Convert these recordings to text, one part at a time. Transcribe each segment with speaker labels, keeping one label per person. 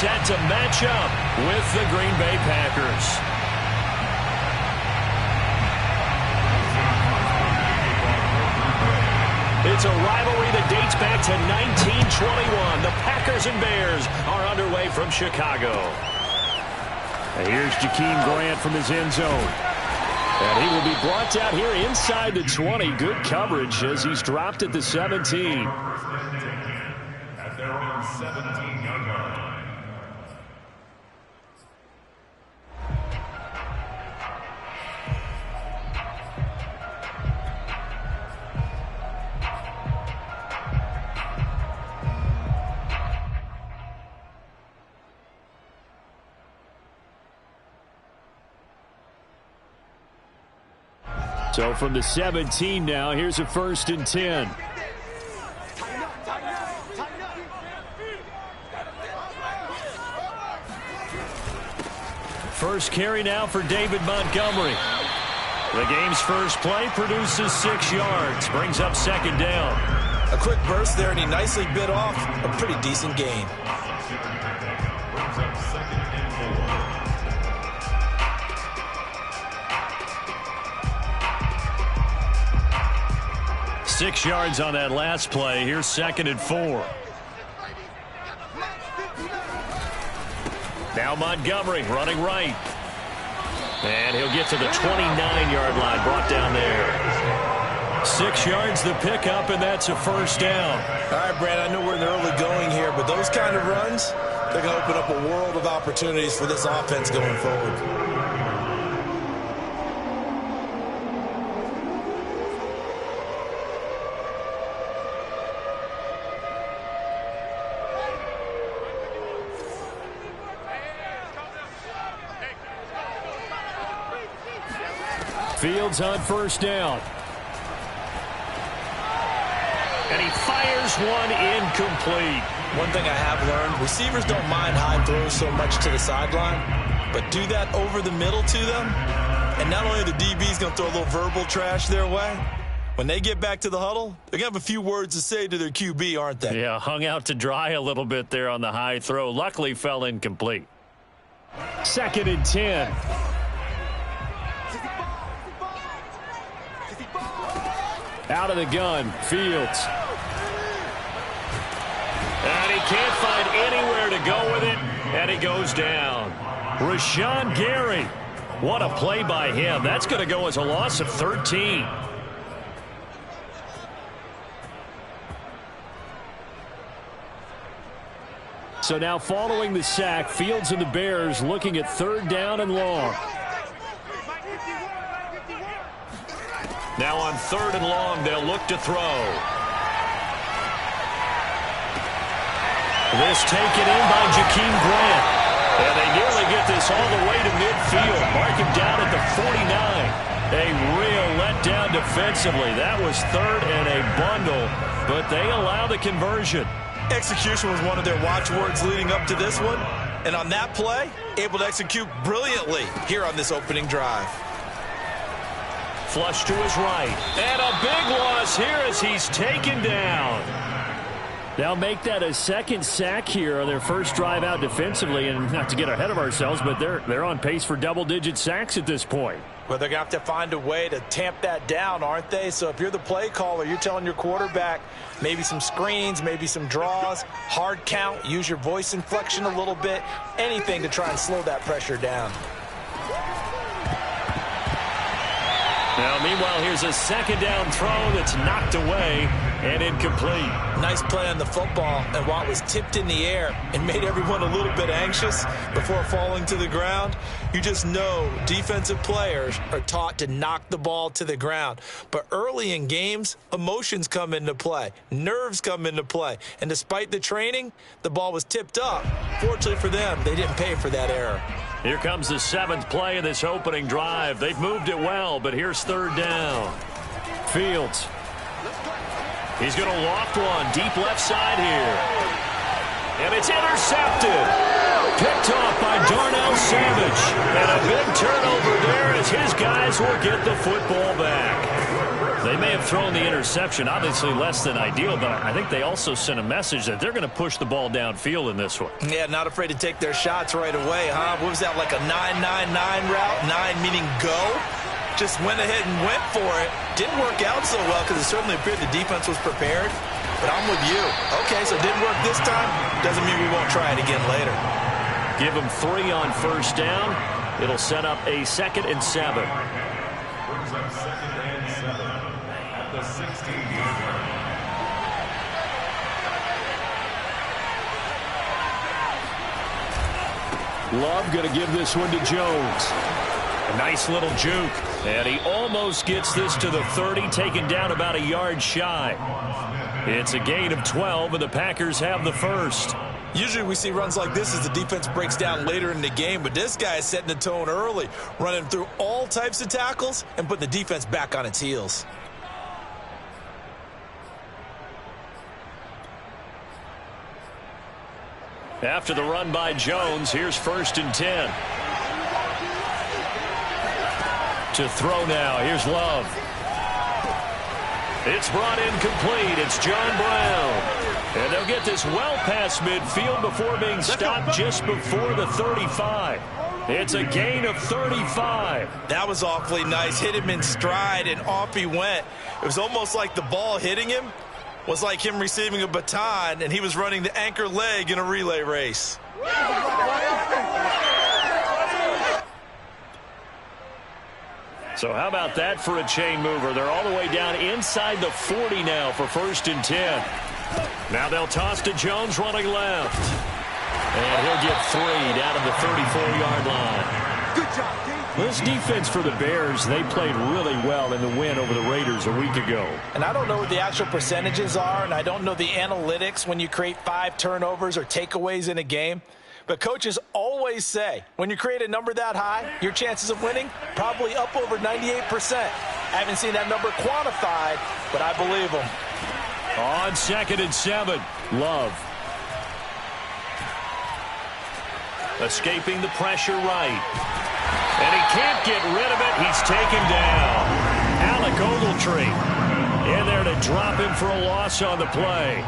Speaker 1: set to match up with the Green Bay Packers. It's a rivalry that dates back to 1921. The Packers and Bears are underway from Chicago. And here's Jakeem Grant from his end zone. And he will be brought down here inside the 20. Good coverage as he's dropped at the 17.
Speaker 2: At their own 17-yard line.
Speaker 1: So from the 17 now, here's a 1st and 10. First carry now for David Montgomery. The game's first play produces 6 yards, brings up 2nd down.
Speaker 3: A quick burst there, and he nicely bit off a pretty decent gain.
Speaker 2: Brings up 2nd and 4.
Speaker 1: 6 yards on that last play. Here's 2nd and 4. Now Montgomery running right. And he'll get to the 29-yard line, brought down there. 6 yards the pickup, and that's a 1st down.
Speaker 3: All right, Brad, I know we're in the early going here, but those kind of runs, they're going to open up a world of opportunities for this offense going forward.
Speaker 1: Fields on 1st down. And he fires one incomplete.
Speaker 3: One thing I have learned, receivers don't mind high throws so much to the sideline, but do that over the middle to them, and not only the DB's going to throw a little verbal trash their way, when they get back to the huddle, they're going to have a few words to say to their QB, aren't they?
Speaker 1: Yeah, hung out to dry a little bit there on the high throw. Luckily fell incomplete. 2nd and 10. Out of the gun, Fields. And he can't find anywhere to go with it, and he goes down. Rashawn Gary. What a play by him. That's going to go as a loss of 13. So now following the sack, Fields and the Bears looking at 3rd down and long. Now on 3rd and long, they'll look to throw. This taken in by Jakeem Grant. And they nearly get this all the way to midfield. Mark him down at the 49. A real letdown defensively. That was 3rd and a bundle, but they allow the conversion.
Speaker 3: Execution was one of their watchwords leading up to this one. And on that play, able to execute brilliantly here on this opening drive.
Speaker 1: Flush to his right. And a big loss here as he's taken down. They'll make that a 2nd sack here on their first drive out defensively. And not to get ahead of ourselves, but they're on pace for double-digit sacks at this point.
Speaker 3: Well, they're going to have to find a way to tamp that down, aren't they? So if you're the play caller, you're telling your quarterback maybe some screens, maybe some draws, hard count, use your voice inflection a little bit, anything to try and slow that pressure down.
Speaker 1: Now, meanwhile, here's a 2nd down throw that's knocked away and incomplete.
Speaker 3: Nice play on the football, and while it was tipped in the air and made everyone a little bit anxious before falling to the ground, you just know defensive players are taught to knock the ball to the ground. But early in games, emotions come into play, nerves come into play, and despite the training, the ball was tipped up. Fortunately for them, they didn't pay for that error.
Speaker 1: Here comes the 7th play of this opening drive. They've moved it well, but here's 3rd down. Fields. He's going to loft one deep left side here. And it's intercepted. Picked off by Darnell Savage. And a big turnover there as his guys will get the football back. They may have thrown the interception, obviously less than ideal, but I think they also sent a message that they're going to push the ball downfield in this one.
Speaker 3: Yeah, not afraid to take their shots right away, huh? What was that, like a 9-9-9 route? 9 meaning go? Just went ahead and went for it. Didn't work out so well because it certainly appeared the defense was prepared. But I'm with you. Okay, so it didn't work this time. Doesn't mean we won't try it again later.
Speaker 1: Give them 3 on first down. It'll set up a 2nd and 7.
Speaker 2: Brings up 2nd and 7 at the 16-yard line.
Speaker 1: Love going to give this one to Jones. A nice little juke. And he almost gets this to the 30, taken down about a yard shy. It's a gain of 12, and the Packers have the first.
Speaker 3: Usually we see runs like this as the defense breaks down later in the game, but this guy is setting the tone early, running through all types of tackles and putting the defense back on its heels.
Speaker 1: After the run by Jones, here's 1st and 10. To throw now, here's Love. It's brought in complete. It's John Brown. And they'll get this well past midfield before being stopped just before the 35. It's a gain of 35.
Speaker 3: That was awfully nice. Hit him in stride, and off he went. It was almost like the ball hitting him was like him receiving a baton, and he was running the anchor leg in a relay race.
Speaker 1: So how about that for a chain mover? They're all the way down inside the 40 now for 1st and 10. Now they'll toss to Jones running left. And he'll get 3 down to the 34-yard line.
Speaker 4: Good job, D.
Speaker 1: This defense for the Bears, they played really well in the win over the Raiders a week ago.
Speaker 3: And I don't know what the actual percentages are, and I don't know the analytics when you create 5 turnovers or takeaways in a game. But coaches always say, when you create a number that high, your chances of winning probably up over 98%. I haven't seen that number quantified, but I believe them.
Speaker 1: On 2nd and 7, Love. Escaping the pressure right. And he can't get rid of it. He's taken down. Alec Ogletree in there to drop him for a loss on the play.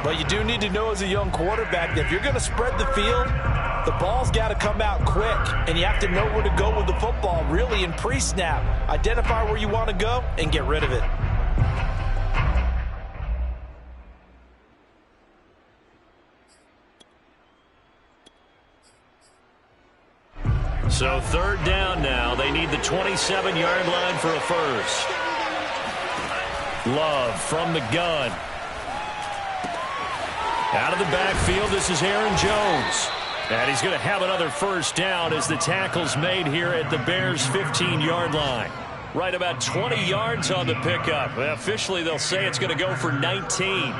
Speaker 3: But you do need to know as a young quarterback that if you're going to spread the field, the ball's got to come out quick. And you have to know where to go with the football, really, in pre-snap. Identify where you want to go and get rid of it.
Speaker 1: So 3rd down now. They need the 27-yard line for a first. Love from the gun. Out of the backfield, this is Aaron Jones. And he's going to have another first down as the tackle's made here at the Bears' 15-yard line. Right about 20 yards on the pickup. Officially, they'll say it's going to go for 19.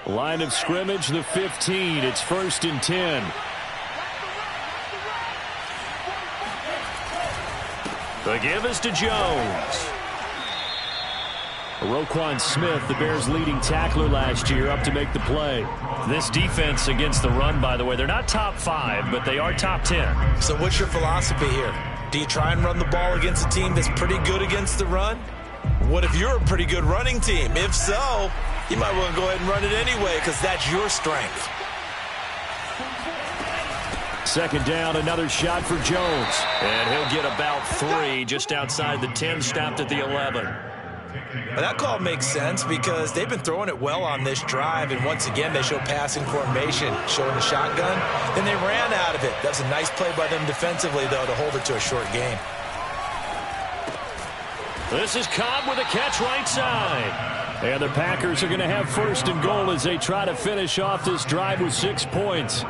Speaker 1: Line of scrimmage, the 15. It's 1st and 10. The give is to Jones. Roquan Smith, the Bears' leading tackler last year, up to make the play. This defense against the run, by the way, they're not top 5, but they are top 10.
Speaker 3: So what's your philosophy here? Do you try and run the ball against a team that's pretty good against the run? What if you're a pretty good running team? If so, you might want to go ahead and run it anyway because that's your strength.
Speaker 1: 2nd down, another shot for Jones. And he'll get about 3 just outside the 10, stopped at the 11.
Speaker 3: Well, that call makes sense because they've been throwing it well on this drive, and once again they show passing formation, showing the shotgun. Then they ran out of it. That's a nice play by them defensively, though, to hold it to a short game.
Speaker 1: This is Cobb with a catch right side. And the Packers are going to have 1st and goal as they try to finish off this drive with 6 points.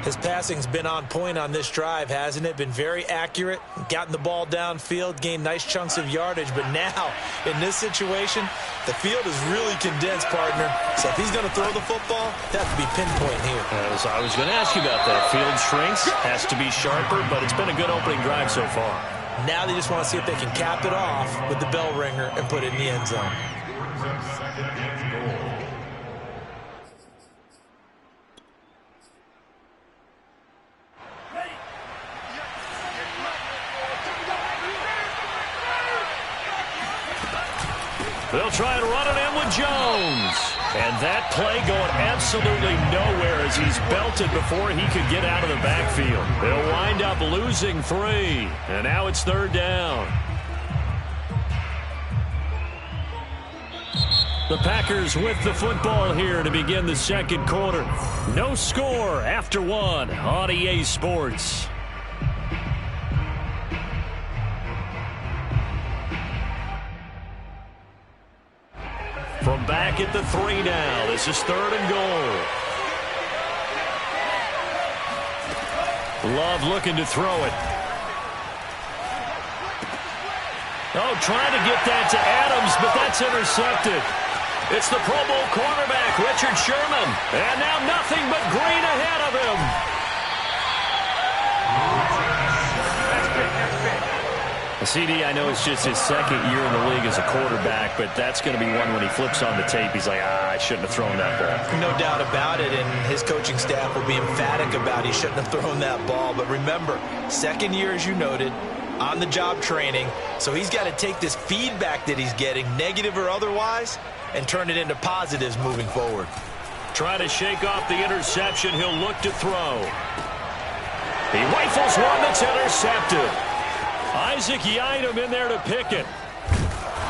Speaker 3: His passing's been on point on this drive, hasn't it? Been very accurate, gotten the ball downfield, gained nice chunks of yardage. But now, in this situation, the field is really condensed, partner. So if he's going to throw the football, that has to be pinpoint here.
Speaker 1: As I was going to ask you about that. Field shrinks, has to be sharper, but it's been a good opening drive so far.
Speaker 3: Now they just want to see if they can cap it off with the bell ringer and put it in the end zone.
Speaker 1: They'll try and run it in with Jones. And that play going absolutely nowhere as he's belted before he could get out of the backfield. They'll wind up losing 3. And now it's 3rd down. The Packers with the football here to begin the 2nd quarter. No score after 1 on EA Sports. From back at the 3 now. This is 3rd and goal. Love looking to throw it. Oh, trying to get that to Adams, but that's intercepted. It's the Pro Bowl cornerback, Richard Sherman. And now nothing but green ahead of him. CD, I know it's just his 2nd year in the league as a quarterback, but that's going to be one when he flips on the tape. He's like, I shouldn't have thrown that ball.
Speaker 3: No doubt about it, and his coaching staff will be emphatic about he shouldn't have thrown that ball. But remember, 2nd year, as you noted, on-the-job training, so he's got to take this feedback that he's getting, negative or otherwise, and turn it into positives moving forward.
Speaker 1: Try to shake off the interception. He'll look to throw. He rifles one that's intercepted. Isaac Yiadom in there to pick it.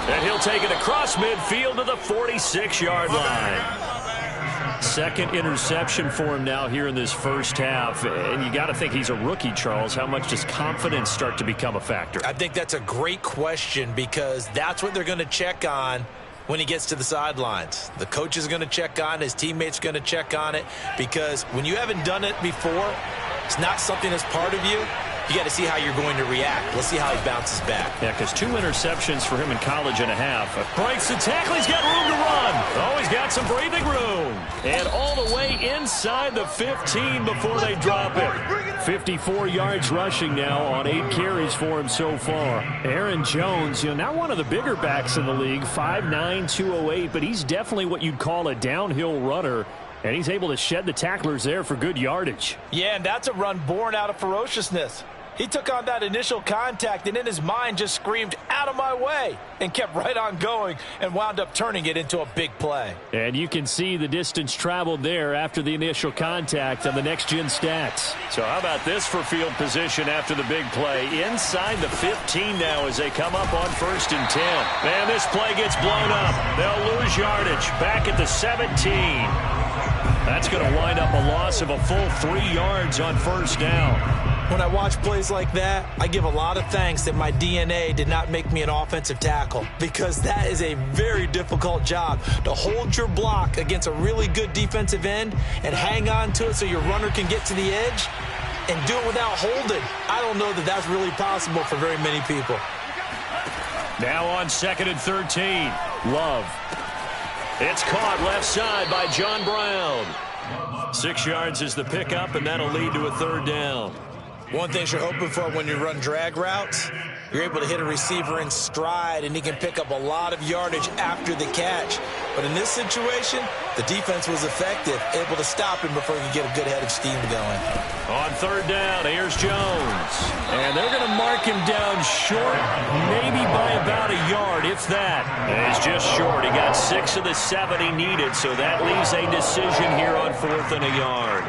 Speaker 1: And he'll take it across midfield to the 46-yard line. 2nd interception for him now here in this first half. And you got to think he's a rookie, Charles. How much does confidence start to become a factor?
Speaker 3: I think that's a great question because that's what they're going to check on when he gets to the sidelines. The coach is going to check on it. His teammates are going to check on it because when you haven't done it before, it's not something that's part of you. You got to see how you're going to react. Let's see how he bounces back.
Speaker 1: Yeah, because 2 interceptions for him in college and a half. Breaks the tackle. He's got room to run. Oh, he's got some breathing room. And all the way inside the 15 before they drop it. 54 yards rushing now on 8 carries for him so far. Aaron Jones, not one of the bigger backs in the league, 5'9", 208, but he's definitely what you'd call a downhill runner. And he's able to shed the tacklers there for good yardage.
Speaker 3: Yeah, and that's a run born out of ferociousness. He took on that initial contact and in his mind just screamed, out of my way, and kept right on going and wound up turning it into a big play.
Speaker 1: And you can see the distance traveled there after the initial contact on the next-gen stats. So how about this for field position after the big play? Inside the 15 now as they come up on 1st and 10. And this play gets blown up. They'll lose yardage back at the 17. That's going to wind up a loss of a full 3 yards on 1st down.
Speaker 3: When I watch plays like that, I give a lot of thanks that my DNA did not make me an offensive tackle because that is a very difficult job to hold your block against a really good defensive end and hang on to it so your runner can get to the edge and do it without holding. I don't know that that's really possible for very many people.
Speaker 1: Now on 2nd and 13, Love. It's caught left side by John Brown. 6 yards is the pickup, and that'll lead to a 3rd down.
Speaker 3: One thing you're hoping for when you run drag routes, you're able to hit a receiver in stride, and he can pick up a lot of yardage after the catch. But in this situation, the defense was effective, able to stop him before he could get a good head of steam going.
Speaker 1: On 3rd down, here's Jones. And they're going to mark him down short, maybe by about a yard, if that. And he's just short. He got 6 of the 7 he needed, so that leaves a decision here on 4th and a yard.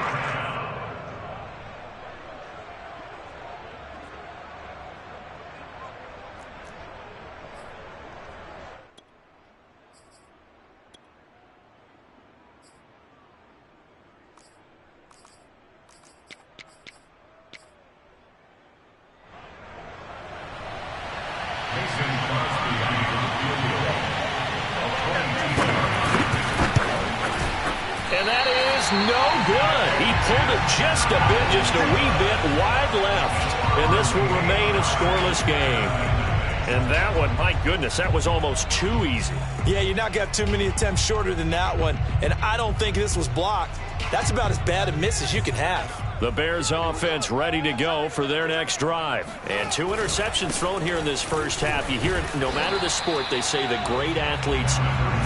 Speaker 1: No good. He pulled it just a bit, just a wee bit wide left. And this will remain a scoreless game. And that one, my goodness, that was almost too easy.
Speaker 3: Yeah, you're not going to have too many attempts shorter than that one. And I don't think this was blocked. That's about as bad a miss as you can have.
Speaker 1: The Bears offense ready to go for their next drive. And 2 interceptions thrown here in this first half. You hear it, no matter the sport, they say the great athletes,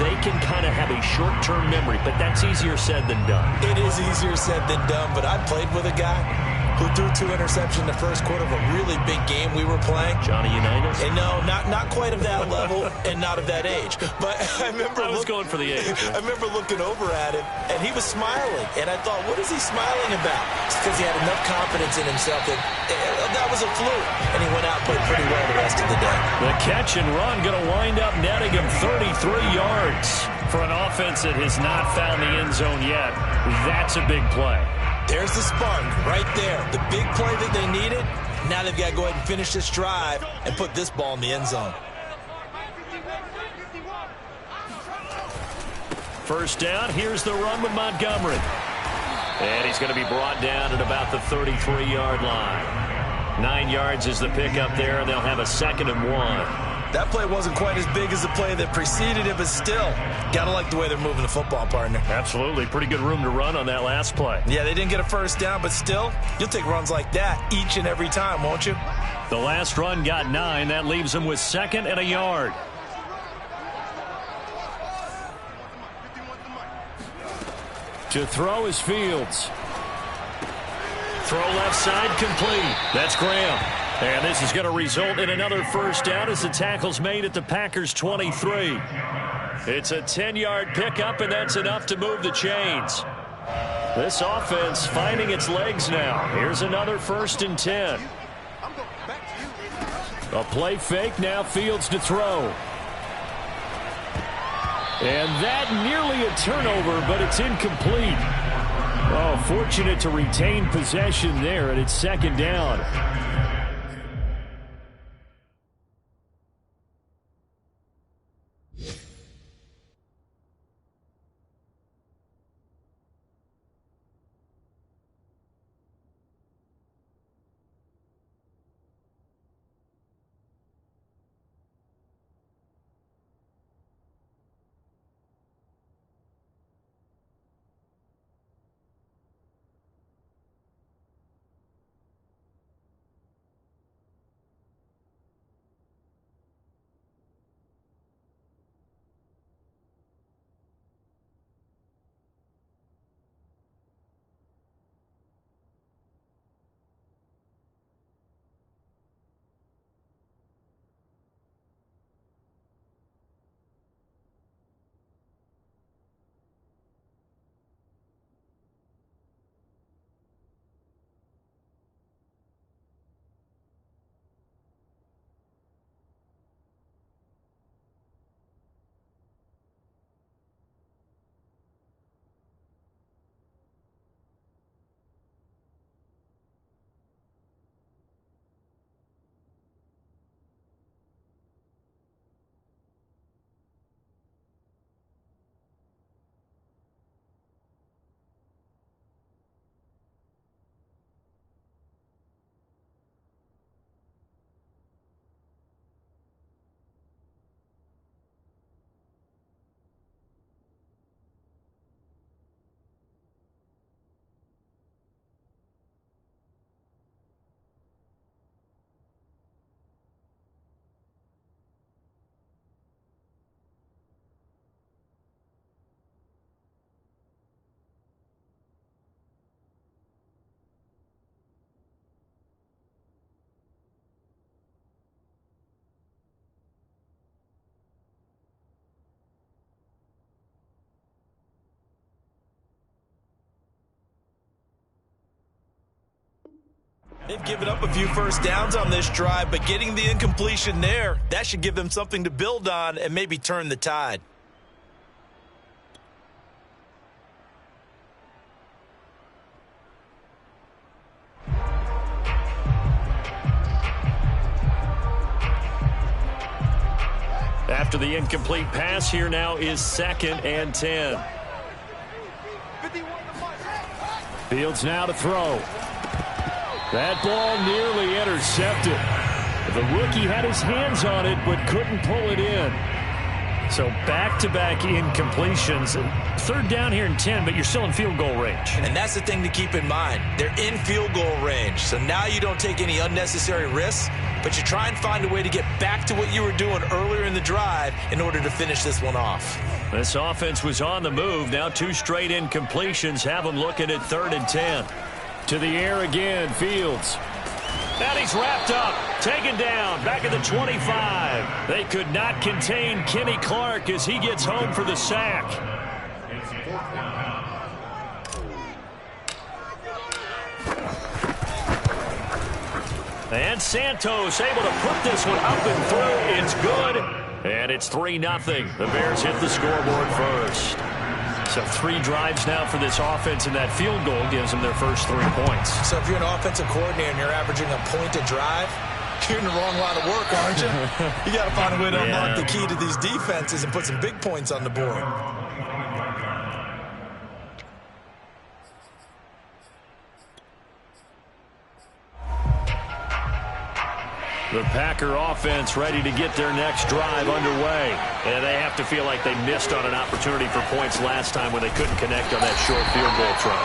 Speaker 1: they can kind of have a short-term memory, but that's easier said than done.
Speaker 3: It is easier said than done, but I played with a guy who threw 2 interceptions in the first quarter of a really big game we were playing.
Speaker 1: Johnny Unitas?
Speaker 3: And no, not quite of that level and not of that age. But I remember
Speaker 1: I was going for the age.
Speaker 3: I remember looking over at him, and he was smiling. And I thought, what is he smiling about? It's because he had enough confidence in himself that was a fluke. And he went out and played pretty well the rest of the day.
Speaker 1: The catch and run going to wind up netting him 33 yards. For an offense that has not found the end zone yet, that's a big play.
Speaker 3: There's the spark right there. The big play that they needed. Now they've got to go ahead and finish this drive and put this ball in the end zone.
Speaker 1: First down, here's the run with Montgomery. And he's going to be brought down at about the 33-yard line. 9 yards is the pickup there, and they'll have a 2nd and 1.
Speaker 3: That play wasn't quite as big as the play that preceded it, but still, got to like the way they're moving the football, partner.
Speaker 1: Absolutely. Pretty good room to run on that last play.
Speaker 3: Yeah, they didn't get a first down, but still, you'll take runs like that each and every time, won't you?
Speaker 1: The last run got 9. That leaves them with 2nd and a yard. To throw is Fields. Throw left side complete. That's Graham. And this is going to result in another first down as the tackle's made at the Packers' 23. It's a 10-yard pickup, and that's enough to move the chains. This offense finding its legs now. Here's another 1st and 10. A play fake, now Fields to throw. And that nearly a turnover, but it's incomplete. Oh, fortunate to retain possession there, and it's 2nd down.
Speaker 3: They've given up a few first downs on this drive, but getting the incompletion there, that should give them something to build on and maybe turn the tide.
Speaker 1: After the incomplete pass, here now is 2nd and 10. Fields now to throw. That ball nearly intercepted. The rookie had his hands on it but couldn't pull it in. So back-to-back incompletions. 3rd down here and 10, but you're still in field goal range.
Speaker 3: And that's the thing to keep in mind. They're in field goal range. So now you don't take any unnecessary risks, but you try and find a way to get back to what you were doing earlier in the drive in order to finish this one off.
Speaker 1: This offense was on the move. Now 2 straight incompletions have them looking at 3rd and 10. To the air again, Fields. And he's wrapped up, taken down, back at the 25. They could not contain Kenny Clark as he gets home for the sack. And Santos able to put this one up and through. It's good. And it's 3-0. The Bears hit the scoreboard first. So 3 drives now for this offense, and that field goal gives them their first 3 points.
Speaker 3: So if you're an offensive coordinator and you're averaging a point a drive, you're in the wrong line of work, aren't you? You got to find a way to unlock the key to these defenses and put some big points on the board.
Speaker 1: The Packer offense ready to get their next drive underway. And they have to feel like they missed on an opportunity for points last time when they couldn't connect on that short field goal try.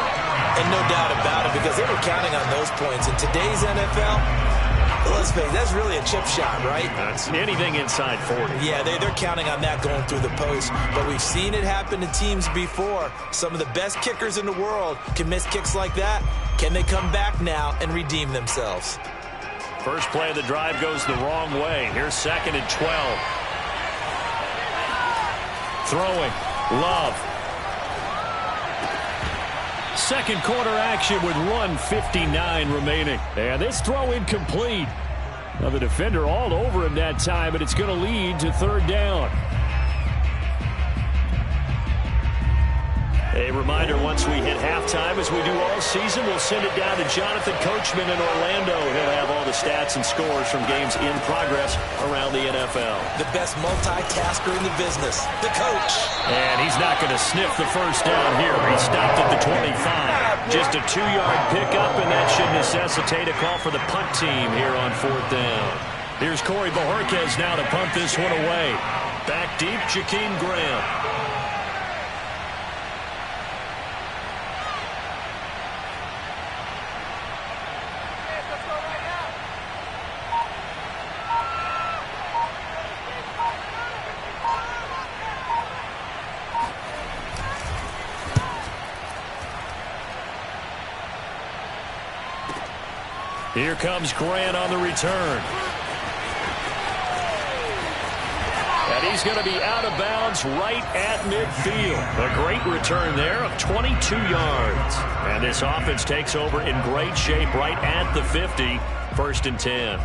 Speaker 3: And no doubt about it, because they were counting on those points. In today's NFL, let's face it, that's really a chip shot, right?
Speaker 1: That's anything inside 40.
Speaker 3: Yeah, they're counting on that going through the post. But we've seen it happen to teams before. Some of the best kickers in the world can miss kicks like that. Can they come back now and redeem themselves?
Speaker 1: First play of the drive goes the wrong way. Here's 2nd and 12. Throwing. Love. Second quarter action with 1:59 remaining. And this throw incomplete. Now the defender all over him that time, but it's going to lead to 3rd down. A reminder, once we hit halftime, as we do all season, we'll send it down to Jonathan Coachman in Orlando. He'll have all the stats and scores from games in progress around the NFL.
Speaker 3: The best multitasker in the business, the coach.
Speaker 1: And he's not going to sniff the first down here. He stopped at the 25. Just a 2-yard pickup, and that should necessitate a call for the punt team here on 4th down. Here's Corey Bojorquez now to punt this one away. Back deep, Jakeem Grant. Here comes Grant on the return. And he's going to be out of bounds right at midfield. A great return there of 22 yards. And this offense takes over in great shape right at the 50. 1st and 10.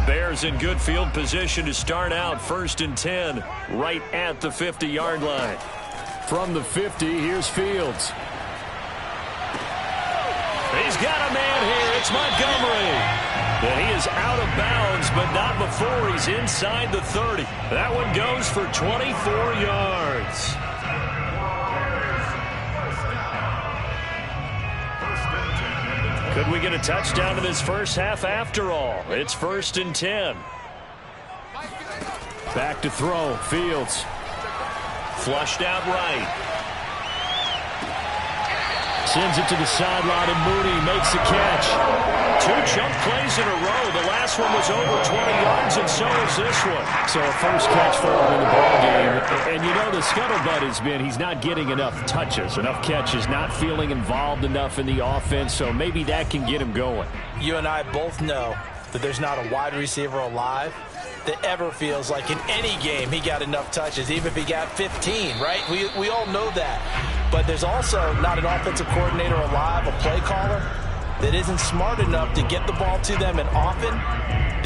Speaker 1: Bears in good field position to start out. 1st and 10, right at the 50-yard line. From the 50, here's Fields. He's got a man here. It's Montgomery. And he is out of bounds, but not before he's inside the 30. That one goes for 24 yards. Could we get a touchdown in this first half after all? It's 1st and 10. Back to throw. Fields. Flushed out right. Sends it to the sideline, and Mooney makes the catch. 2 chunk plays in a row. The last one was over 20 yards, and so is this one. So a first catch for him in the ballgame. And you know the scuttlebutt has been he's not getting enough touches, enough catches, not feeling involved enough in the offense, so maybe that can get him going.
Speaker 3: You and I both know that there's not a wide receiver alive that ever feels like in any game he got enough touches, even if he got 15, right? We all know that. But there's also not an offensive coordinator alive, a play caller, that isn't smart enough to get the ball to them and often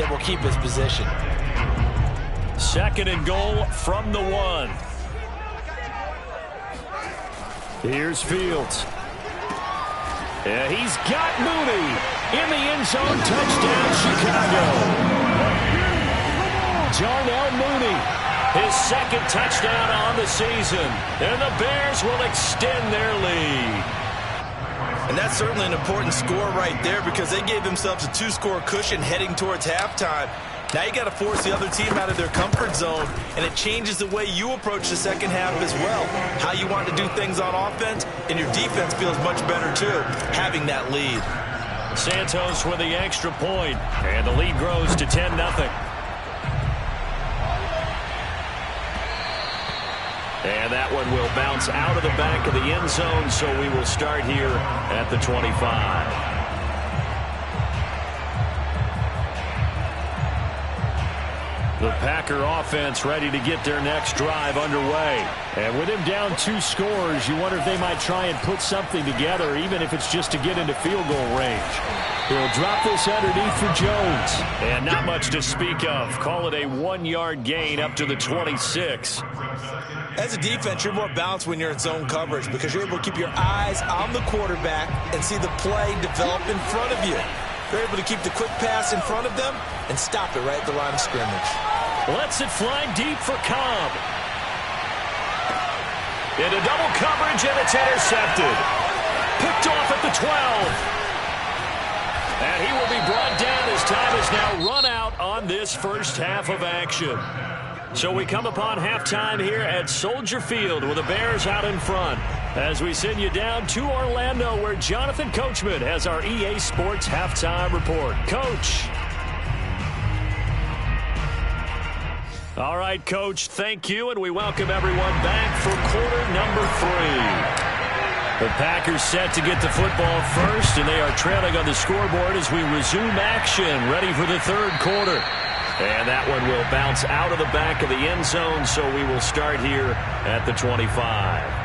Speaker 3: that will keep his position.
Speaker 1: 2nd and goal from the 1. Here's Fields. Yeah, he's got Mooney in the end zone. Touchdown, Chicago. Darnell Mooney, his 2nd touchdown on the season. And the Bears will extend their lead.
Speaker 3: And that's certainly an important score right there because they gave themselves a 2-score cushion heading towards halftime. Now you got to force the other team out of their comfort zone, and it changes the way you approach the second half as well. How you want to do things on offense, and your defense feels much better too, having that lead.
Speaker 1: Santos with the extra point, and the lead grows to 10-0. And that one will bounce out of the back of the end zone, so we will start here at the 25. The Packer offense ready to get their next drive underway. And with him down 2 scores, you wonder if they might try and put something together, even if it's just to get into field goal range. He'll drop this underneath for Jones. And not much to speak of. Call it a 1-yard gain up to the 26.
Speaker 3: As a defense, you're more balanced when you're in zone coverage because you're able to keep your eyes on the quarterback and see the play develop in front of you. They're able to keep the quick pass in front of them and stop it right at the line of scrimmage.
Speaker 1: Lets it fly deep for Cobb. Into double coverage, and it's intercepted. Picked off at the 12. And he will be brought down as time is now run out on this first half of action. So we come upon halftime here at Soldier Field with the Bears out in front as we send you down to Orlando where Jonathan Coachman has our EA Sports halftime report. Coach. All right, Coach, thank you, and we welcome everyone back for quarter number 3. The Packers set to get the football first, and they are trailing on the scoreboard as we resume action, ready for the third quarter. And that one will bounce out of the back of the end zone, so we will start here at the 25.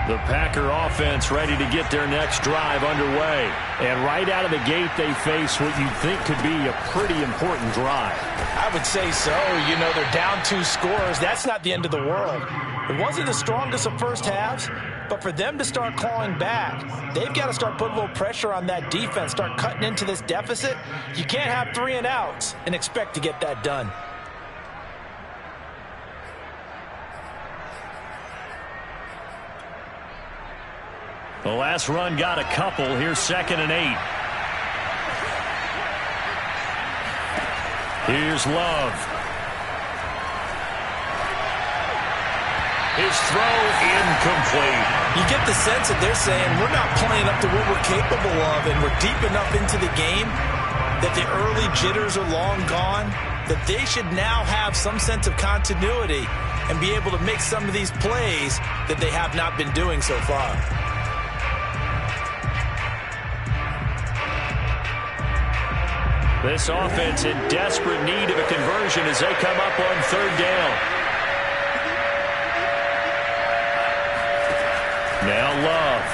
Speaker 1: The Packer offense ready to get their next drive underway. And right out of the gate, they face what you think could be a pretty important drive.
Speaker 3: I would say so. You know, they're down 2 scores. That's not the end of the world. It wasn't the strongest of first halves, but for them to start clawing back, they've got to start putting a little pressure on that defense, start cutting into this deficit. You can't have 3 and outs and expect to get that done.
Speaker 1: The last run got a couple. Here's 2nd and 8. Here's Love. His throw incomplete.
Speaker 3: You get the sense that they're saying we're not playing up to what we're capable of, and we're deep enough into the game that the early jitters are long gone, that they should now have some sense of continuity and be able to make some of these plays that they have not been doing so far.
Speaker 1: This offense in desperate need of a conversion as they come up on 3rd down. Now Love.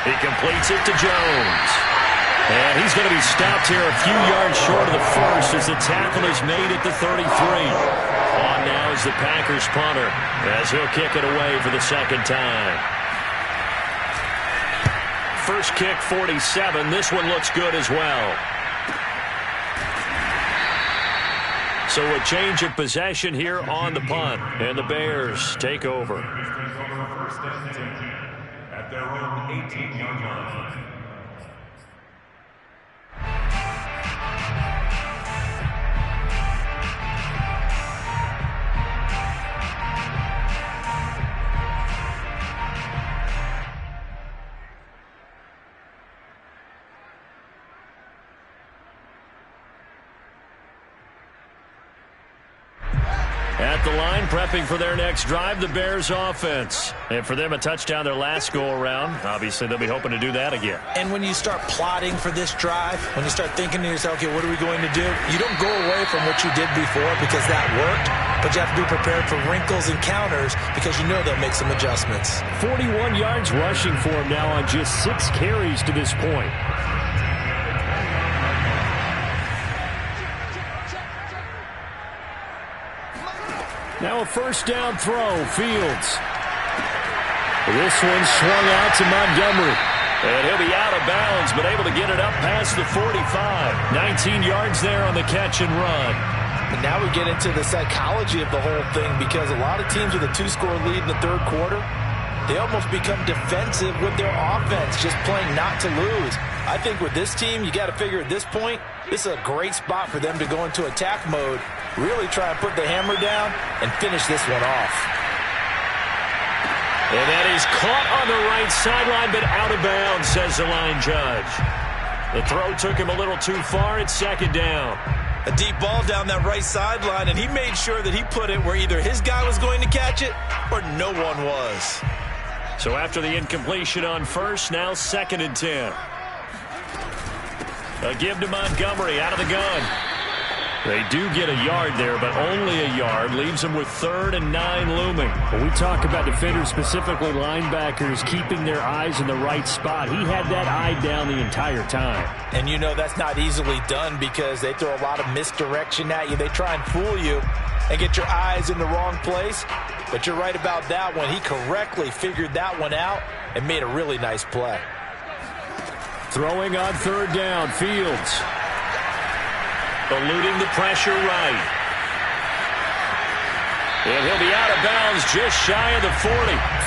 Speaker 1: He completes it to Jones. And he's going to be stopped here a few yards short of the first as the tackle is made at the 33. On now is the Packers punter as he'll kick it away for the 2nd time. First kick, 47. This one looks good as well. So a change of possession here on the punt. And the Bears take over.
Speaker 2: At their own 18-yard line.
Speaker 1: At the line, prepping for their next drive, the Bears offense. And for them, a touchdown their last go-around. Obviously, they'll be hoping to do that again.
Speaker 3: And when you start plotting for this drive, when you start thinking to yourself, okay, what are we going to do? You don't go away from what you did before because that worked, but you have to be prepared for wrinkles and counters because you know they'll make some adjustments.
Speaker 1: 41 yards rushing for him now on just 6 carries to this point. Now a first down throw, Fields. This one swung out to Montgomery. And he'll be out of bounds, but able to get it up past the 45. 19 yards there on the catch and run.
Speaker 3: And now we get into the psychology of the whole thing because a lot of teams with a 2-score lead in the 3rd quarter, they almost become defensive with their offense, just playing not to lose. I think with this team, you got to figure at this point, this is a great spot for them to go into attack mode, really try and put the hammer down and finish this one off.
Speaker 1: And that is caught on the right sideline, but out of bounds, says the line judge. The throw took him a little too far. It's second down.
Speaker 3: A deep ball down that right sideline, and he made sure that he put it where either his guy was going to catch it or no one was.
Speaker 1: So after the incompletion on first, now 2nd and 10. A give to Montgomery out of the gun. They do get a yard there, but only a yard. Leaves them with 3rd and 9 looming.
Speaker 4: When we talk about defenders, specifically linebackers, keeping their eyes in the right spot, he had that eye down the entire time.
Speaker 3: And you know that's not easily done because they throw a lot of misdirection at you. They try and fool you and get your eyes in the wrong place. But you're right about that one. He correctly figured that one out and made a really nice play.
Speaker 1: Throwing on 3rd down, Fields. Eluding the pressure right. And he'll be out of bounds just shy of the 40.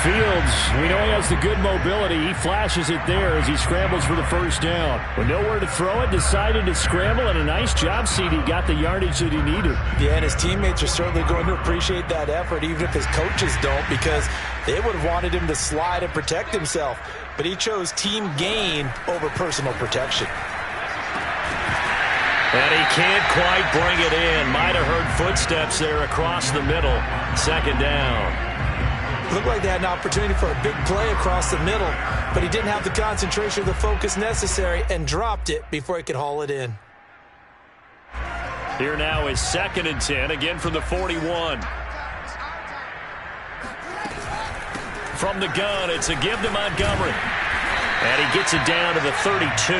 Speaker 4: Fields, we know he has the good mobility. He flashes it there as he scrambles for the 1st down. With nowhere to throw it, decided to scramble, and a nice job, CD. Got the yardage that he needed.
Speaker 3: Yeah, and his teammates are certainly going to appreciate that effort, even if his coaches don't, because they would have wanted him to slide and protect himself. But he chose team gain over personal protection.
Speaker 1: And he can't quite bring it in. Might have heard footsteps there across the middle. 2nd down.
Speaker 3: Looked like they had an opportunity for a big play across the middle, but he didn't have the concentration or the focus necessary and dropped it before he could haul it in.
Speaker 1: Here now is 2nd and 10, again from the 41. From the gun, it's a give to Montgomery. And he gets it down to the 32.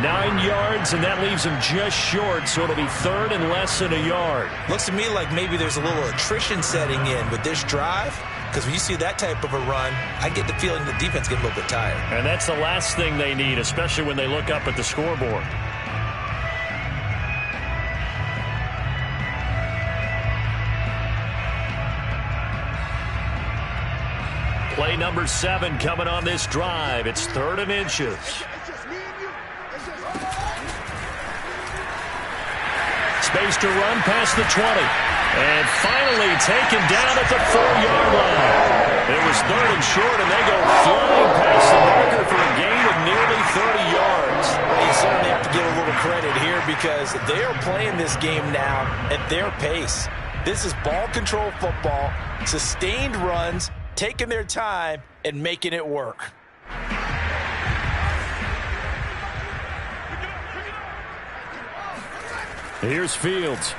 Speaker 1: 9 yards, and that leaves him just short, so it'll be 3rd and less than a yard.
Speaker 3: Looks to me like maybe there's a little attrition setting in with this drive, because when you see that type of a run, I get the feeling the defense gets a little bit tired.
Speaker 1: And that's the last thing they need, especially when they look up at the scoreboard. Play number 7 coming on this drive. It's 3rd and inches. Space to run past the 20. And finally taken down at the 4-yard line. It was 3rd and short, and they go flying past the marker for a gain of nearly 30 yards.
Speaker 3: Well, you certainly have to give a little credit here because they are playing this game now at their pace. This is ball control football, sustained runs, taking their time and making it work.
Speaker 4: Here's Fields.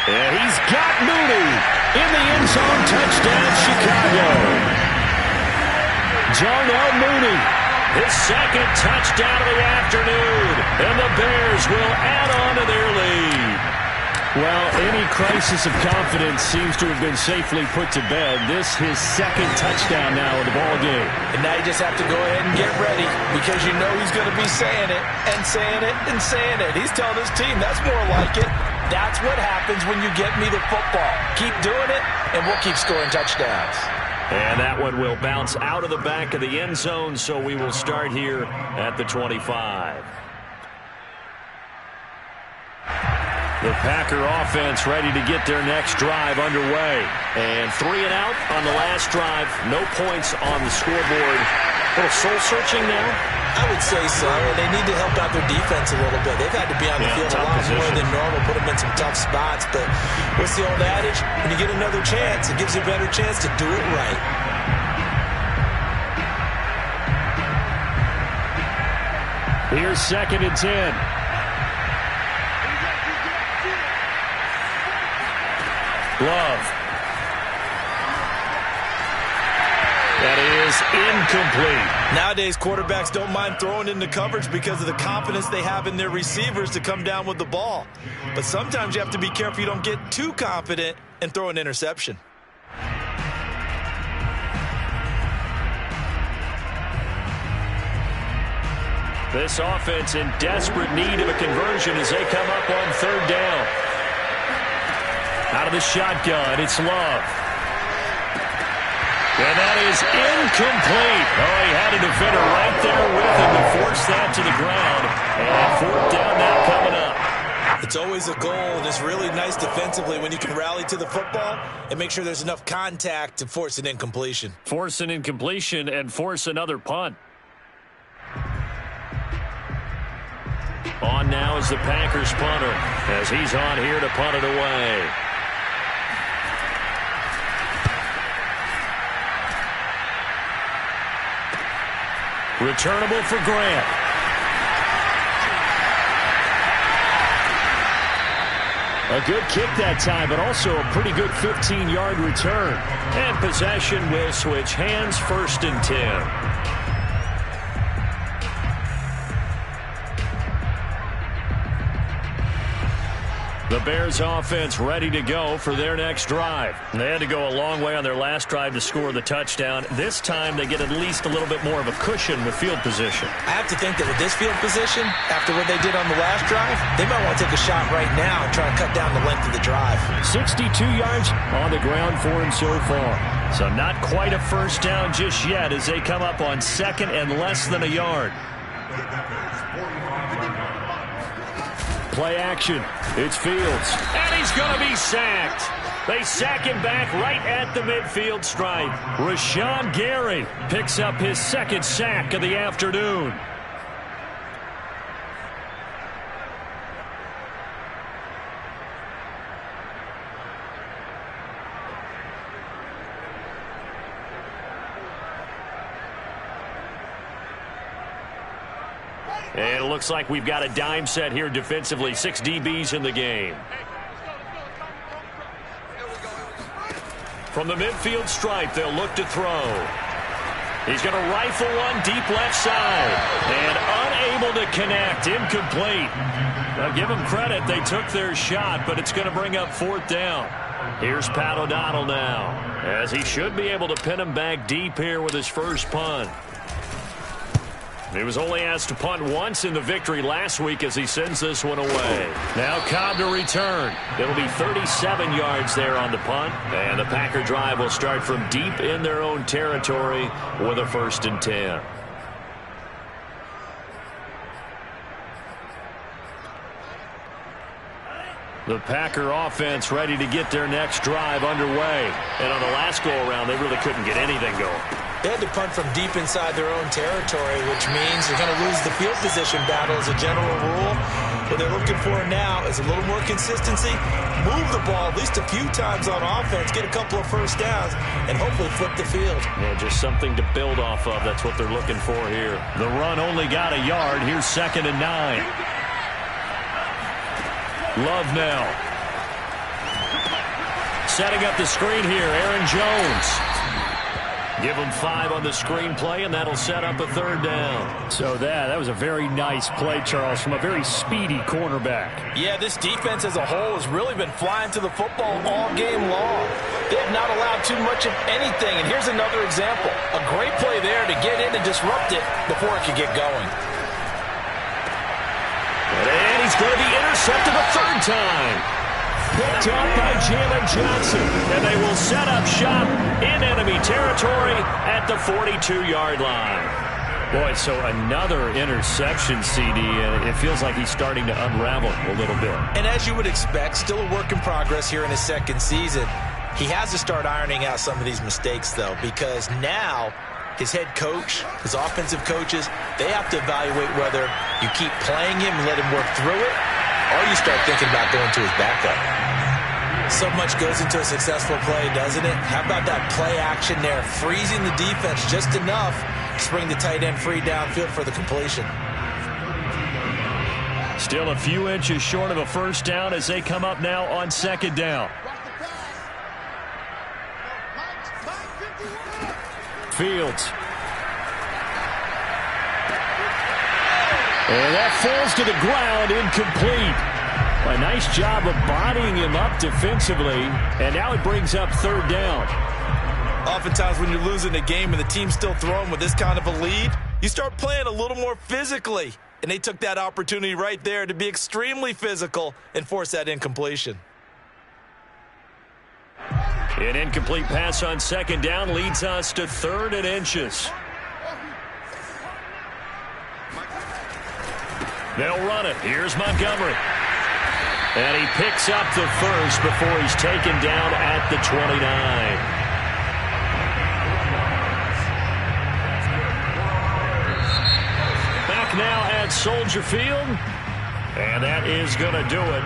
Speaker 1: And he's got Mooney in the end zone. Touchdown, Chicago. Jarnell Mooney, his 2nd touchdown of the afternoon. And the Bears will add on to their lead.
Speaker 4: Well, any crisis of confidence seems to have been safely put to bed. This his 2nd touchdown now in the ball game.
Speaker 3: And now you just have to go ahead and get ready because you know he's going to be saying it and saying it and saying it. He's telling his team that's more like it. That's what happens when you get me the football. Keep doing it, and we'll keep scoring touchdowns.
Speaker 1: And that one will bounce out of the back of the end zone, so we will start here at the 25. The Packer offense ready to get their next drive underway. And 3 and out on the last drive. No points on the scoreboard. A little soul-searching now?
Speaker 3: I would say so. They need to help out their defense a little bit. They've had to be on the field a lot more than normal, put them in some tough spots. But what's the old adage? When you get another chance, it gives you a better chance to do it right.
Speaker 4: Here's 2nd and 10.
Speaker 1: Love. That is incomplete.
Speaker 3: Nowadays, quarterbacks don't mind throwing into coverage because of the confidence they have in their receivers to come down with the ball. But sometimes you have to be careful you don't get too confident and throw an interception.
Speaker 1: This offense in desperate need of a conversion as they come up on 3rd down.
Speaker 4: of the shotgun. It's Love. And that is incomplete. Oh, he had a defender right there with him to force that to the ground. And fourth down now coming up.
Speaker 3: It's always a goal, and it's really nice defensively when you can rally to the football and make sure there's enough contact to force an incompletion.
Speaker 4: Force an incompletion and force another punt. On now is the Packers punter as he's on here to punt it away. Returnable for Grant. A good kick that time, but also a pretty good 15-yard return. And possession will switch hands, 1st and 10. The Bears offense ready to go for their next drive. They had to go a long way on their last drive to score the touchdown. This time they get at least a little bit more of a cushion with field position.
Speaker 3: I have to think that with this field position, after what they did on the last drive, they might want to take a shot right now and try to cut down the length of the drive.
Speaker 4: 62 yards on the ground for him so far. So not quite a first down just yet as they come up on 2nd and less than a yard. Play action. It's Fields. And he's going to be sacked. They sack him back right at the midfield stripe. Rashawn Gary picks up his 2nd sack of the afternoon. And it looks like we've got a dime set here defensively. 6 DBs in the game. From the midfield stripe, they'll look to throw. He's going to rifle one deep left side. And unable to connect. Incomplete. Now, give them credit. They took their shot, but it's going to bring up 4th down. Here's Pat O'Donnell now, as he should be able to pin him back deep here with his first punt. He was only asked to punt once in the victory last week as he sends this one away. Now Cobb to return. It'll be 37 yards there on the punt. And the Packer drive will start from deep in their own territory with a 1st and 10. The Packer offense ready to get their next drive underway. And on the last go-around, they really couldn't get anything going.
Speaker 3: They had to punt from deep inside their own territory, which means they're going to lose the field position battle as a general rule. What they're looking for now is a little more consistency, move the ball at least a few times on offense, get a couple of first downs, and hopefully flip the field.
Speaker 4: Yeah, just something to build off of. That's what they're looking for here. The run only got a yard. Here's 2nd and 9. Love now. Setting up the screen here, Aaron Jones. Give him 5 on the screenplay, and that'll set up a 3rd down. So that was a very nice play, Charles, from a very speedy cornerback.
Speaker 3: Yeah, this defense as a whole has really been flying to the football all game long. They have not allowed too much of anything, and here's another example. A great play there to get in and disrupt it before it could get going.
Speaker 4: And he's going to be intercepted a 3rd time. Picked up by Jalen Johnson, and they will set up shop in enemy territory at the 42-yard line. Boy, so another interception, CD, and it feels like he's starting to unravel a little bit.
Speaker 3: And as you would expect, still a work in progress here in his 2nd season. He has to start ironing out some of these mistakes, though, because now his head coach, his offensive coaches, they have to evaluate whether you keep playing him and let him work through it, or you start thinking about going to his backup. So much goes into a successful play, doesn't it? How about that play action there, freezing the defense just enough to bring the tight end free downfield for the completion.
Speaker 4: Still a few inches short of a first down as they come up now on 2nd down. Fields. And that falls to the ground, incomplete. A nice job of bodying him up defensively, and now it brings up 3rd down.
Speaker 3: Oftentimes when you're losing a game and the team's still throwing with this kind of a lead, you start playing a little more physically. And they took that opportunity right there to be extremely physical and force that incompletion.
Speaker 4: An incomplete pass on second down leads us to 3rd and inches. They'll run it. Here's Montgomery. And he picks up the first before he's taken down at the 29. Back now at Soldier Field. And that is going to do it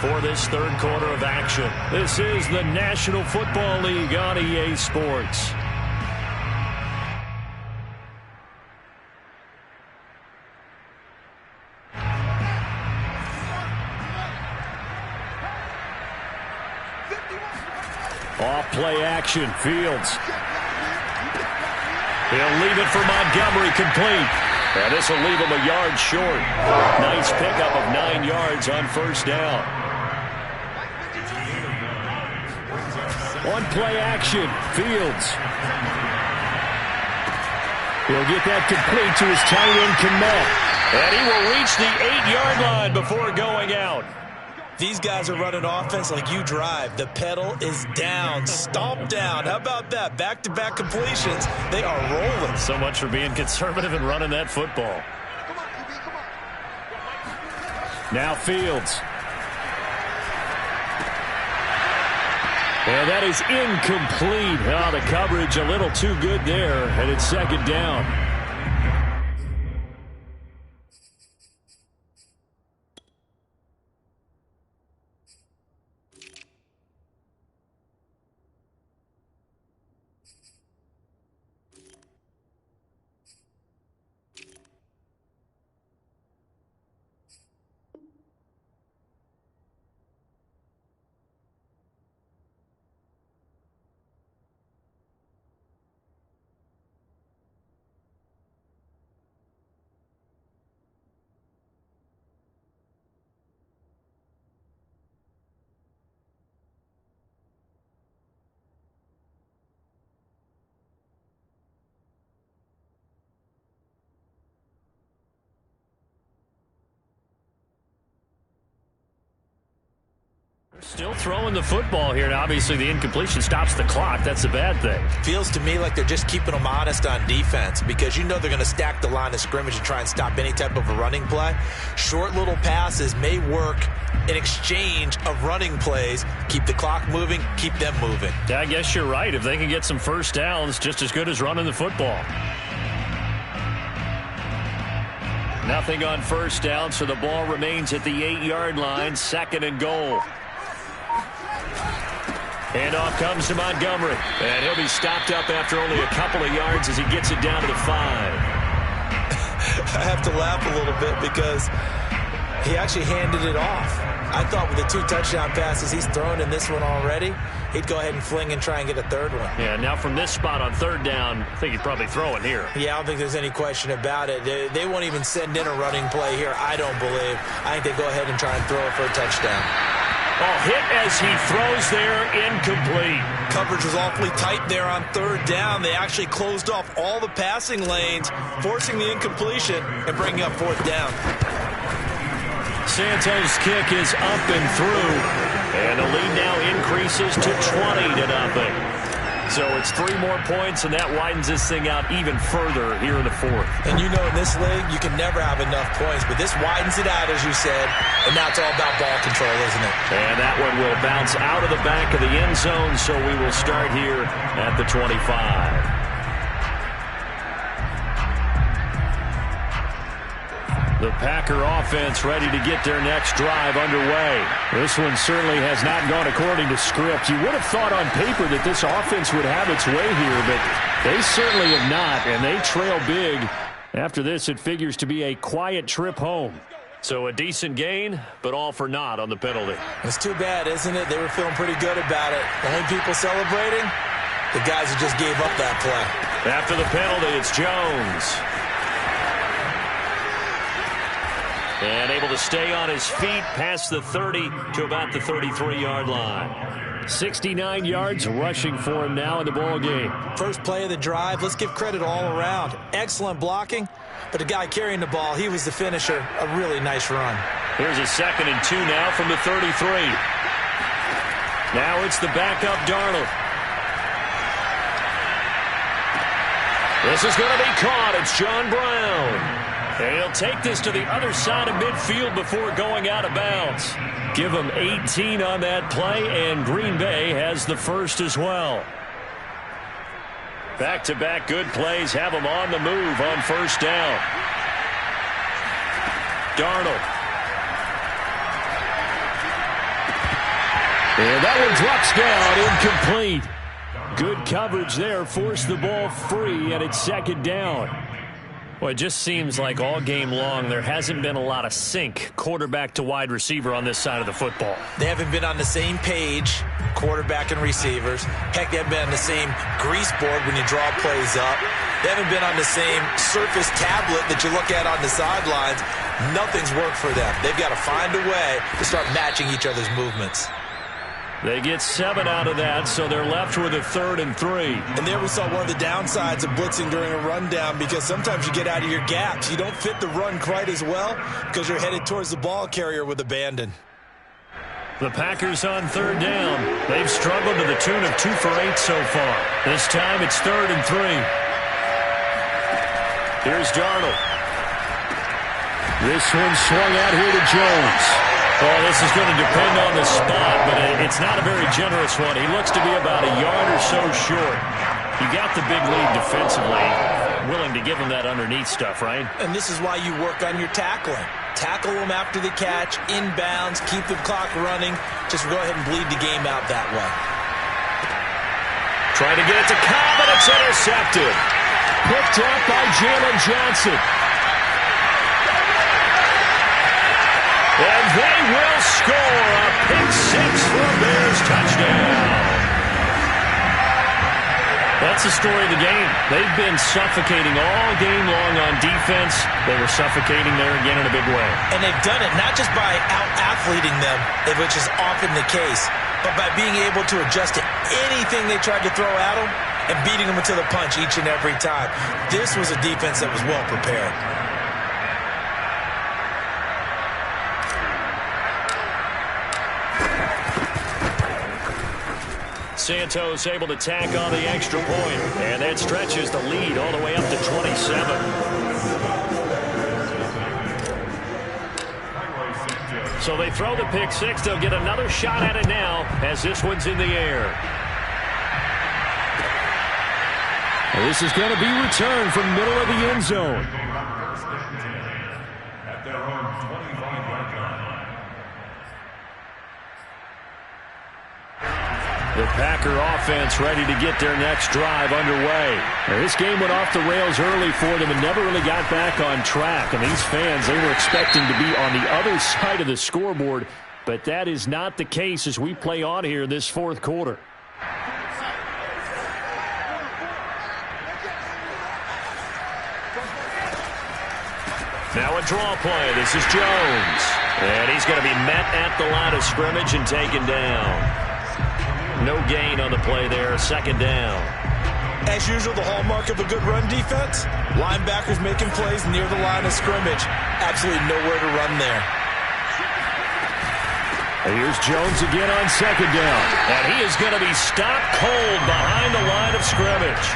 Speaker 4: for this 3rd quarter of action. This is the National Football League on EA Sports. Off play action, Fields. He'll leave it for Montgomery, complete. And this will leave him a yard short. Nice pickup of 9 yards on first down. On play action, Fields. He'll get that complete to his tight end, Kmet. And he will reach the 8-yard line before going out.
Speaker 3: These guys are running offense like you drive. The pedal is down, stomp down. How about that? Back-to-back completions. They are rolling.
Speaker 4: So much for being conservative and running that football. Now Fields. And that is incomplete. Oh, the coverage a little too good there, and it's second down. Still throwing the football here, and obviously the incompletion stops the clock. That's a bad thing.
Speaker 3: Feels to me like they're just keeping them honest on defense because you know they're going to stack the line of scrimmage and try and stop any type of a running play. Short little passes may work in exchange of running plays. Keep the clock moving, keep them moving.
Speaker 4: Yeah, I guess you're right. If they can get some first downs, just as good as running the football. Nothing on first down, so the ball remains at the 8-yard line, 2nd and goal. Handoff comes to Montgomery, and he'll be stopped up after only a couple of yards as he gets it down to the 5.
Speaker 3: I have to laugh a little bit because he actually handed it off. I thought with the 2 touchdown passes he's thrown in this one already, he'd go ahead and fling and try and get a 3rd one.
Speaker 4: Yeah, now from this spot on 3rd down, I think he'd probably throw it here.
Speaker 3: Yeah, I don't think there's any question about it. They won't even send in a running play here, I don't believe. I think they go ahead and try and throw it for a touchdown.
Speaker 4: Oh, hit as he throws there, incomplete.
Speaker 3: Coverage was awfully tight there on 3rd down. They actually closed off all the passing lanes, forcing the incompletion and bringing up 4th down.
Speaker 4: Santos' kick is up and through, and the lead now increases to 20-0. So it's 3 more points, and that widens this thing out even further here in the 4th.
Speaker 3: And you know in this league, you can never have enough points, but this widens it out, as you said, and now it's all about ball control, isn't it?
Speaker 4: And that one will bounce out of the back of the end zone, so we will start here at the 25. The Packer offense ready to get their next drive underway. This one certainly has not gone according to script. You would have thought on paper that this offense would have its way here, but they certainly have not, and they trail big. After this, it figures to be a quiet trip home. So a decent gain, but all for naught on the penalty.
Speaker 3: It's too bad, isn't it? They were feeling pretty good about it. The only people celebrating, the guys who just gave up that play.
Speaker 4: After the penalty, it's Jones. And able to stay on his feet past the 30 to about the 33-yard line. 69 yards rushing for him now in the ball game.
Speaker 3: First play of the drive. Let's give credit all around. Excellent blocking, but the guy carrying the ball, he was the finisher. A really nice run.
Speaker 4: Here's a 2nd and 2 now from the 33. Now it's the backup Darnold. This is going to be caught. It's John Brown. And he'll take this to the other side of midfield before going out of bounds. Give him 18 on that play, and Green Bay has the first as well. Back-to-back good plays have them on the move on first down. Darnold. And that one drops down, incomplete. Good coverage there, forced the ball free, and it's second down. Well, it just seems like all game long there hasn't been a lot of sync quarterback to wide receiver on this side of the football.
Speaker 3: They haven't been on the same page, quarterback and receivers. Heck, they haven't been on the same grease board when you draw plays up. They haven't been on the same surface tablet that you look at on the sidelines. Nothing's worked for them. They've got to find a way to start matching each other's movements.
Speaker 4: They get 7 out of that, so they're left with a 3rd and 3.
Speaker 3: And there we saw one of the downsides of blitzing during a rundown, because sometimes you get out of your gaps. You don't fit the run quite as well because you're headed towards the ball carrier with abandon.
Speaker 4: The Packers on 3rd down. They've struggled to the tune of 2 for 8 so far. This time it's 3rd and 3. Here's Darnold. This one swung out here to Jones. Well, this is going to depend on the spot, but it's not a very generous one. He looks to be about a yard or so short. You got the big lead defensively, willing to give him that underneath stuff, right?
Speaker 3: And this is why you work on your tackling. Tackle them after the catch, inbounds, keep the clock running. Just go ahead and bleed the game out that way.
Speaker 4: Trying to get it to Cobb, and it's intercepted. Picked up by Jalen Johnson. And they will score a pick-6 for a Bears touchdown. That's the story of the game. They've been suffocating all game long on defense. They were suffocating there again in a big way.
Speaker 3: And they've done it not just by out-athleting them, which is often the case, but by being able to adjust to anything they tried to throw at them and beating them to the punch each and every time. This was a defense that was well prepared.
Speaker 4: Santos able to tack on the extra point, and that stretches the lead all the way up to 27. So they throw the pick-6. They'll get another shot at it now as this one's in the air. This is going to be returned from middle of the end zone.
Speaker 2: At their own 25-yard line.
Speaker 4: The Packer offense ready to get their next drive underway. Now, this game went off the rails early for them and never really got back on track. And these fans, they were expecting to be on the other side of the scoreboard, but that is not the case as we play on here this fourth quarter. Now a draw play. This is Jones. And he's going to be met at the line of scrimmage and taken down. No gain on the play there, second down.
Speaker 3: As usual, the hallmark of a good run defense, linebackers making plays near the line of scrimmage. Absolutely nowhere to run there.
Speaker 4: And here's Jones again on second down. And he is going to be stopped cold behind the line of scrimmage.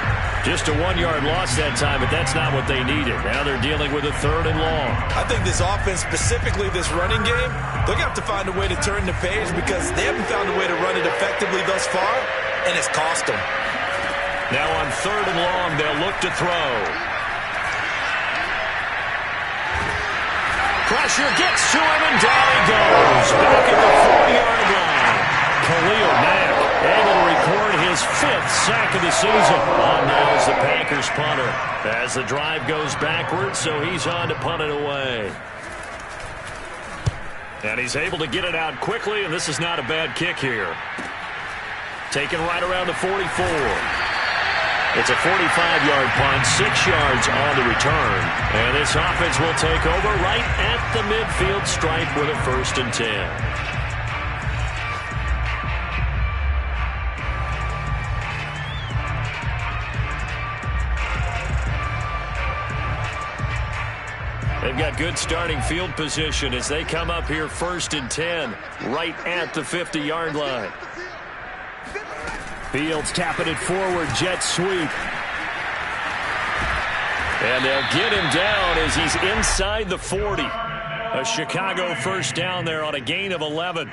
Speaker 4: Just a 1-yard loss that time, but that's not what they needed. Now they're dealing with a 3rd and long.
Speaker 3: I think this offense, specifically this running game, they're going to have to find a way to turn the page because they haven't found a way to run it effectively thus far, and it's cost them.
Speaker 4: Now on 3rd and long, they'll look to throw. Pressure gets to him, and down he goes. Back at the 40-yard line. Khalil Mack able to record his 5th sack of the season. On now is the Packers punter as the drive goes backwards, so he's on to punt it away. And he's able to get it out quickly, and this is not a bad kick here. Taken right around the 44. It's a 45-yard punt, 6 yards on the return. And this offense will take over right at the midfield stripe with a 1st and 10. They've got good starting field position as they come up here 1st and 10, right at the 50-yard line. Fields tapping it forward, jet sweep. And they'll get him down as he's inside the 40. A Chicago first down there on a gain of 11.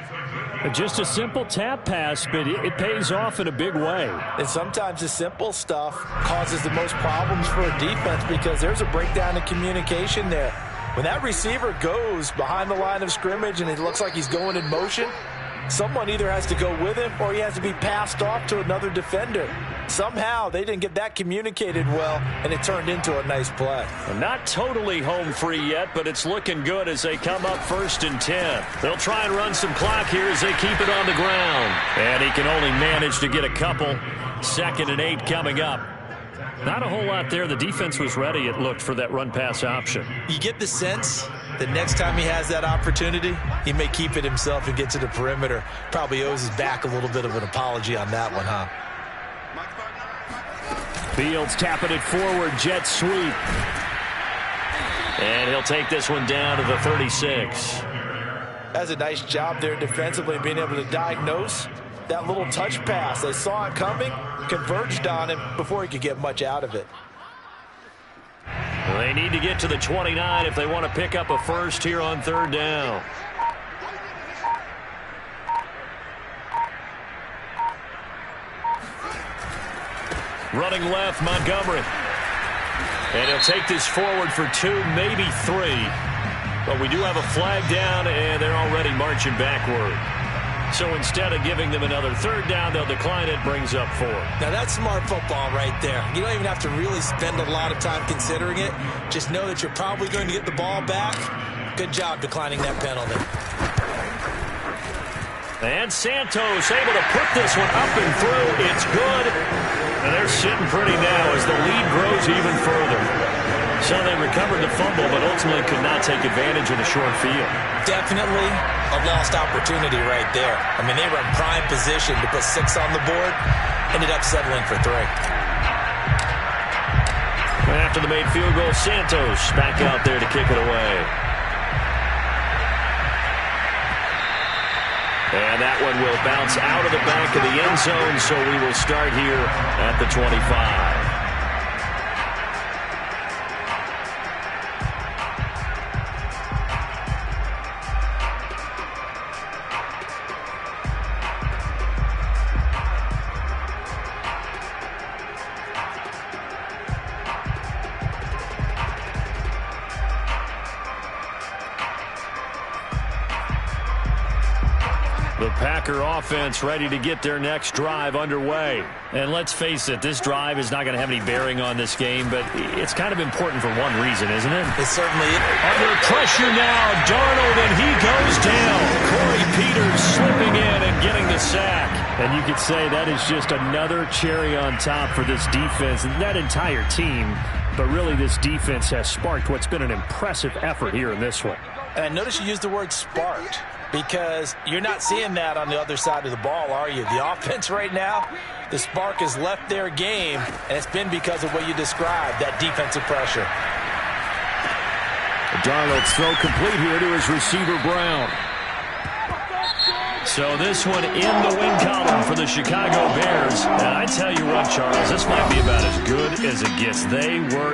Speaker 1: Just a simple tap pass, but it pays off in a big way.
Speaker 3: And sometimes the simple stuff causes the most problems for a defense because there's a breakdown in communication there. When that receiver goes behind the line of scrimmage and it looks like he's going in motion, someone either has to go with him or he has to be passed off to another defender. Somehow they didn't get that communicated well, and it turned into a nice play.
Speaker 4: Not totally home free yet, but it's looking good as they come up 1st and 10. They'll try and run some clock here as they keep it on the ground. And he can only manage to get a couple. 2nd and 8 coming up. Not a whole lot there. The defense was ready, it looked, for that run-pass option.
Speaker 3: You get the sense that next time he has that opportunity, he may keep it himself and get to the perimeter. Probably owes his back a little bit of an apology on that one, huh?
Speaker 1: Fields tapping it forward, jet sweep.
Speaker 4: And he'll take this one down to the 36.
Speaker 3: That's a nice job there defensively, being able to diagnose that little touch pass. They saw it coming, converged on him before he could get much out of it.
Speaker 4: Well, they need to get to the 29 if they want to pick up a first here on 3rd down. Running left, Montgomery. And he'll take this forward for 2, maybe 3. But we do have a flag down, and they're already marching backward. So instead of giving them another 3rd down, they'll decline it, brings up 4.
Speaker 3: Now that's smart football right there. You don't even have to really spend a lot of time considering it. Just know that you're probably going to get the ball back. Good job declining that penalty.
Speaker 4: And Santos able to put this one up and through. It's good. And they're sitting pretty now as the lead grows even further. So they recovered the fumble, but ultimately could not take advantage of the short field. Definitely
Speaker 3: A lost opportunity right there. I mean, they were in prime position to put 6 on the board. Ended up settling for 3.
Speaker 4: After the made field goal, Santos back out there to kick it away. And that one will bounce out of the back of the end zone, so we will start here at the 25. The Packer offense ready to get their next drive underway.
Speaker 1: And let's face it, this drive is not going to have any bearing on this game, but it's kind of important for one reason, isn't it?
Speaker 3: It certainly is.
Speaker 1: Under pressure now, Darnold, and he goes down. Corey Peters slipping in and getting the sack. And you could say that is just another cherry on top for this defense and that entire team. But really, this defense has sparked what's been an impressive effort here in this one.
Speaker 3: And notice you used the word sparked, because you're not seeing that on the other side of the ball, are you? The offense right now, the spark has left their game, and it's been because of what you described, that defensive pressure.
Speaker 1: Darnold's throw complete here to his receiver, Brown.
Speaker 4: So this one in the win column for the Chicago Bears. And I tell you what, Charles, this might be about as good as it gets. They were